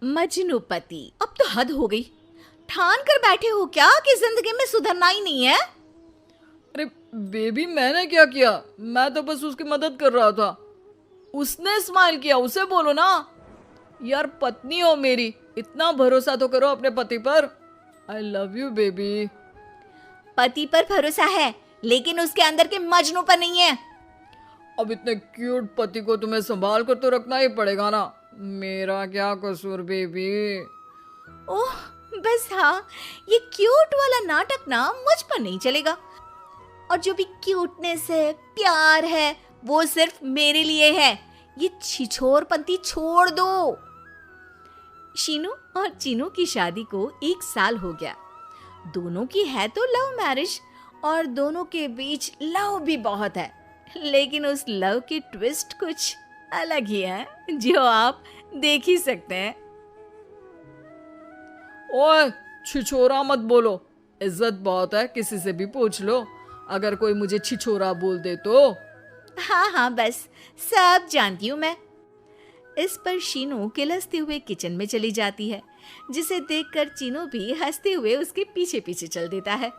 मजनूपति, अब तो हद हो गई। ठान कर बैठे हो क्या कि जिंदगी में सुधरना ही नहीं है? अरे बेबी, मैंने क्या किया? मैं तो बस उसकी मदद कर रहा था। उसने स्माइल किया, उसे बोलो ना। यार, पत्नी हो मेरी, इतना भरोसा तो करो अपने पति पर। I love you baby. पति पर भरोसा है लेकिन उसके अंदर के मजनू पर नहीं है। अब इतने क्यूट पति को तुम्हें संभाल कर तो रखना ही पड़ेगा ना। मेरा क्या कसूर बेबी? ओह बस हाँ, ये क्यूट वाला नाटक ना मुझ पर नहीं चलेगा। और जो भी क्यूटनेस है, प्यार है, वो सिर्फ मेरे लिए है। ये छिछोरपंती छोड़ दो। शीनू और चीनू की शादी को 1 साल हो गया। दोनों की है तो लव मैरिज और दोनों के बीच लव भी बहुत है, लेकिन उस लव की ट्विस्ट कुछ अलग ही है जो आप देख ही सकते हैं। ओए, छिछोरा मत बोलो। इज्जत बहुत है, किसी से भी पूछ लो। अगर कोई मुझे छिछोरा बोल दे तो। हाँ हाँ, बस सब जानती हूँ मैं। इस पर शीनू किलसते हुए किचन में चली जाती है, जिसे देखकर चीनू भी हंसते हुए उसके पीछे पीछे चल देता है।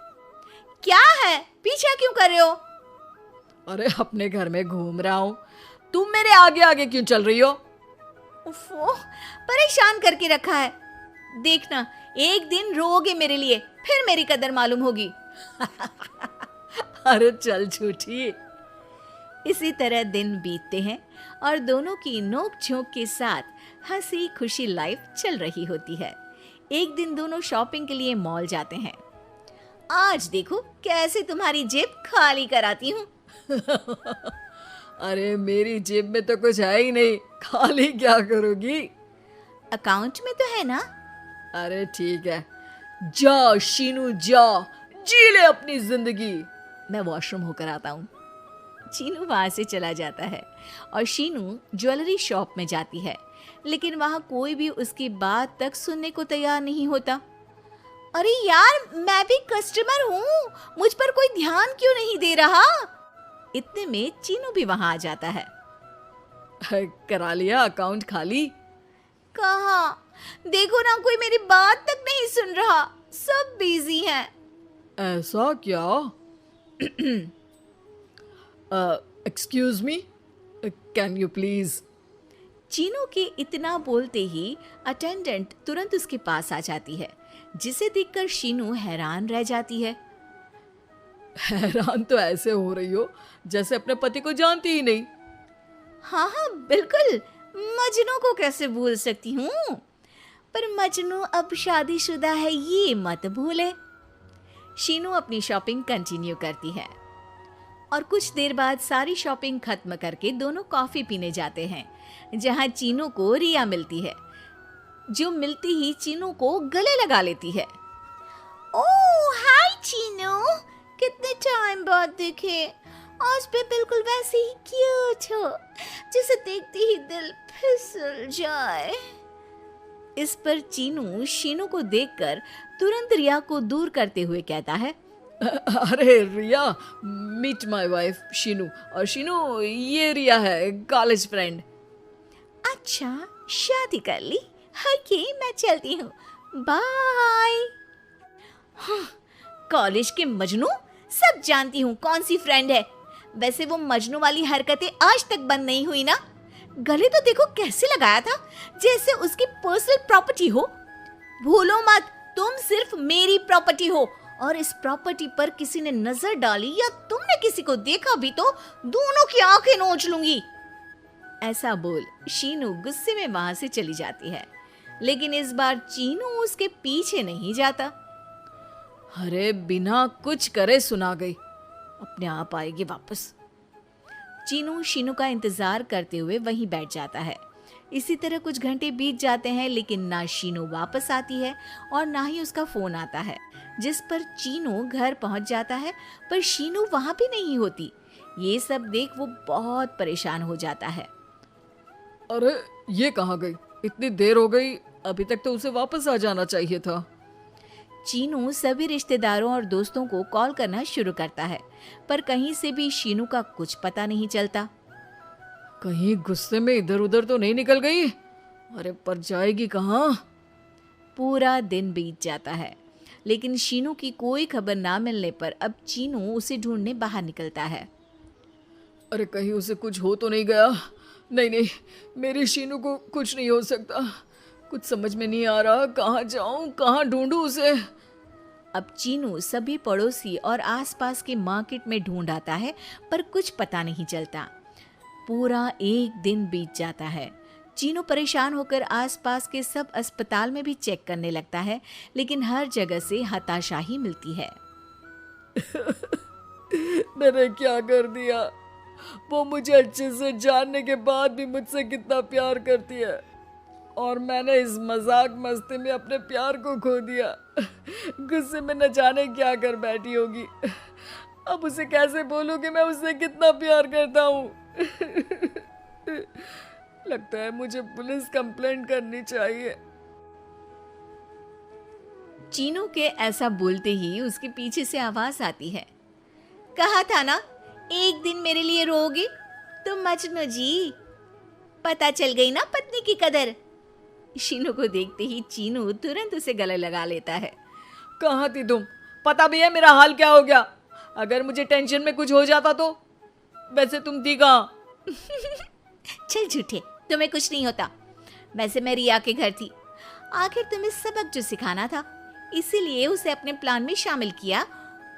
क्या है, पीछा क्यों कर रहे हो? अरे अपने घर में घूम रहा हूँ, तुम मेरे आगे आगे क्यों चल रही हो? उफ़ो, परेशान करके रखा है। देखना, एक दिन रोओगे मेरे लिए, फिर मेरी कदर मालूम होगी। अरे चल झूठी। इसी तरह दिन बीतते हैं और दोनों की नोक झोंक के साथ हंसी खुशी लाइफ चल रही होती है। एक दिन दोनों शॉपिंग के लिए मॉल जाते हैं। आज देखो कैसे तुम्हारी जेब खाली कराती हूँ। अरे मेरी जेब में तो कुछ है ही नहीं, खाली क्या करोगी? अकाउंट में तो है ना? अरे ठीक है, जा शीनू जा, जी ले अपनी जिंदगी। मैं वॉशरूम होकर आता हूँ। चीनू वहां से चला जाता है और शीनू ज्वेलरी शॉप में जाती है, लेकिन वहां कोई भी उसकी बात तक सुनने को तैयार नहीं होता। अरे यार, मैं भी कस्टमर हूँ, मुझ पर कोई ध्यान क्यों नहीं दे रहा? इतने में चीनू भी वहां आ जाता है। करा लिया अकाउंट खाली? कहाँ? देखो ना, कोई मेरी बात तक नहीं सुन रहा, सब बिजी हैं। ऐसा क्या? Excuse me, can you please? Chinu के इतना बोलते ही अटेंडेंट तुरंत उसके पास आ जाती है, जिसे देखकर शीनू हैरान रह जाती है। हैरान तो ऐसे हो रही हो जैसे अपने पति को जानती ही नहीं। हाँ हाँ बिल्कुल, मजनू को कैसे भूल सकती हूँ? पर मजनू अब शादीशुदा है, ये मत भूले। शीनू अपनी शॉपिंग कंटिन्यू करती है और कुछ देर बाद सारी शॉपिंग खत्म करके दोनों कॉफी पीने जाते हैं, जहां चीनू को रिया मिलती है, जो मिलती ही चीनू को गले लगा लेती है। ओह हाय चीनू, कितने टाइम बाद देखे। आज भी बिल्कुल वैसे ही क्यूट हो, जिसे देखते ही दिल फिसल जाए। इस पर चीनू शीनू को देखकर तुरंत रिया को दूर करते हुए कहता है, अरे रिया, मीट माय वाइफ शीनू। और शीनू, ये रिया है, कॉलेज फ्रेंड। अच्छा शादी कर ली? ओके, मैं चलती हूँ, बाय। कॉलेज के मजनू, सब जानती हूँ कौन सी फ्रेंड है। वैसे वो मजनू वाली हरकतें आज तक बंद नहीं हुई ना। गले तो देखो कैसे लगाया था, जैसे उसकी पर्सनल प्रॉपर्टी हो। भूलो मत, तुम सिर्फ मेरी प्रॉपर्टी हो, और इस प्रॉपर्टी पर किसी ने नजर डाली या तुमने किसी को देखा भी तो दोनों की आंखें नोच लूंगी। ऐसा बोल शीनू गुस्से में वहां से चली जाती है, लेकिन इस बार चीनू उसके पीछे नहीं जाता। अरे बिना कुछ करे सुना गई, अपने आप आएगी वापस। चीनू शीनू का इंतजार करते हुए वहीं बैठ जाता है। इसी तरह कुछ घंटे बीत जाते हैं, लेकिन ना शीनू वापस आती है और ना ही उसका फोन आता है, जिस पर चीनू घर पहुंच जाता है, पर शीनू वहां भी नहीं होती। ये सब देख वो बहुत परेशान हो जाता है। अरे ये कहाँ गई? इतनी देर हो गई, अभी तक तो उसे वापस आ जाना चाहिए था। चीनू सभी रिश्तेदारों और दोस्तों को कॉल करना शुरू करता है, पर कहीं से भी शीनू का कुछ पता नहीं चलता। कहीं गुस्से में इधर उधर तो नहीं निकल गई? अरे पर जाएगी कहाँ? पूरा दिन बीत जाता है, लेकिन शीनू की कोई खबर ना मिलने पर अब चीनू उसे ढूंढने बाहर निकलता है। अरे कहीं उसे कुछ हो तो नहीं गया? नहीं नहीं, मेरी शीनू को कुछ नहीं हो सकता। कुछ समझ में नहीं आ रहा, कहाँ जाऊं, कहाँ ढूंढूं उसे। अब चीनू सभी पड़ोसी और आसपास के मार्केट में ढूंढ आता है, पर कुछ पता नहीं चलता। पूरा एक दिन बीत जाता है। चीनू परेशान होकर आसपास के सब अस्पताल में भी चेक करने लगता है, लेकिन हर जगह से हताशा ही मिलती है। मैंने क्या कर दिया? वो मुझे अच्छे से जानने के बाद भी मुझसे कितना प्यार करती है, और मैंने इस मजाक मस्ती में अपने प्यार को खो दिया। गुस्से में न जाने क्या कर बैठी होगी। अब उसे कैसे बोलूं कि मैं उससे कितना प्यार करता हूँ। लगता है मुझे पुलिस कंप्लेंट करनी चाहिए। चीनू के ऐसा बोलते ही उसके पीछे से आवाज आती है। कहा था ना, एक दिन मेरे लिए रोओगे तुम मजनू जी। पता चल गई ना पत्नी की कदर। शीनू को देखते ही चीनू तुरंत उसे गले लगा लेता है। कहाँ थी तुम? पता भी है मेरा हाल क्या हो गया? अगर मुझे टेंशन में कुछ हो जाता तो? वैसे तुम थी कहाँ? चल झूठे, तुम्हें कुछ नहीं होता। वैसे मैं रिया के घर थी। आखिर तुम्हें सबक जो सिखाना था, इसीलिए उसे अपने प्लान में शामिल किया,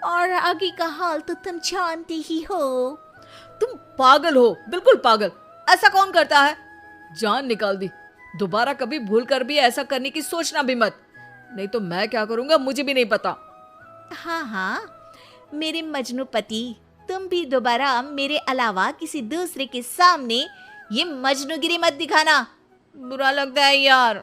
और आगे का हाल तो तुम जानते ही हो। तुम पागल हो, बिल्कुल पागल। ऐसा कौन करता है? जान निकाल दी। दोबारा कभी भूल कर भी ऐसा करने की सोचना भी मत, नहीं तो मैं क्या करूंगा मुझे भी नहीं पता। हाँ हाँ, मेरे मजनू पति, तुम भी दोबारा मेरे अलावा किसी दूसरे के सामने ये मजनूगिरी मत दिखाना। बुरा लगता है यार।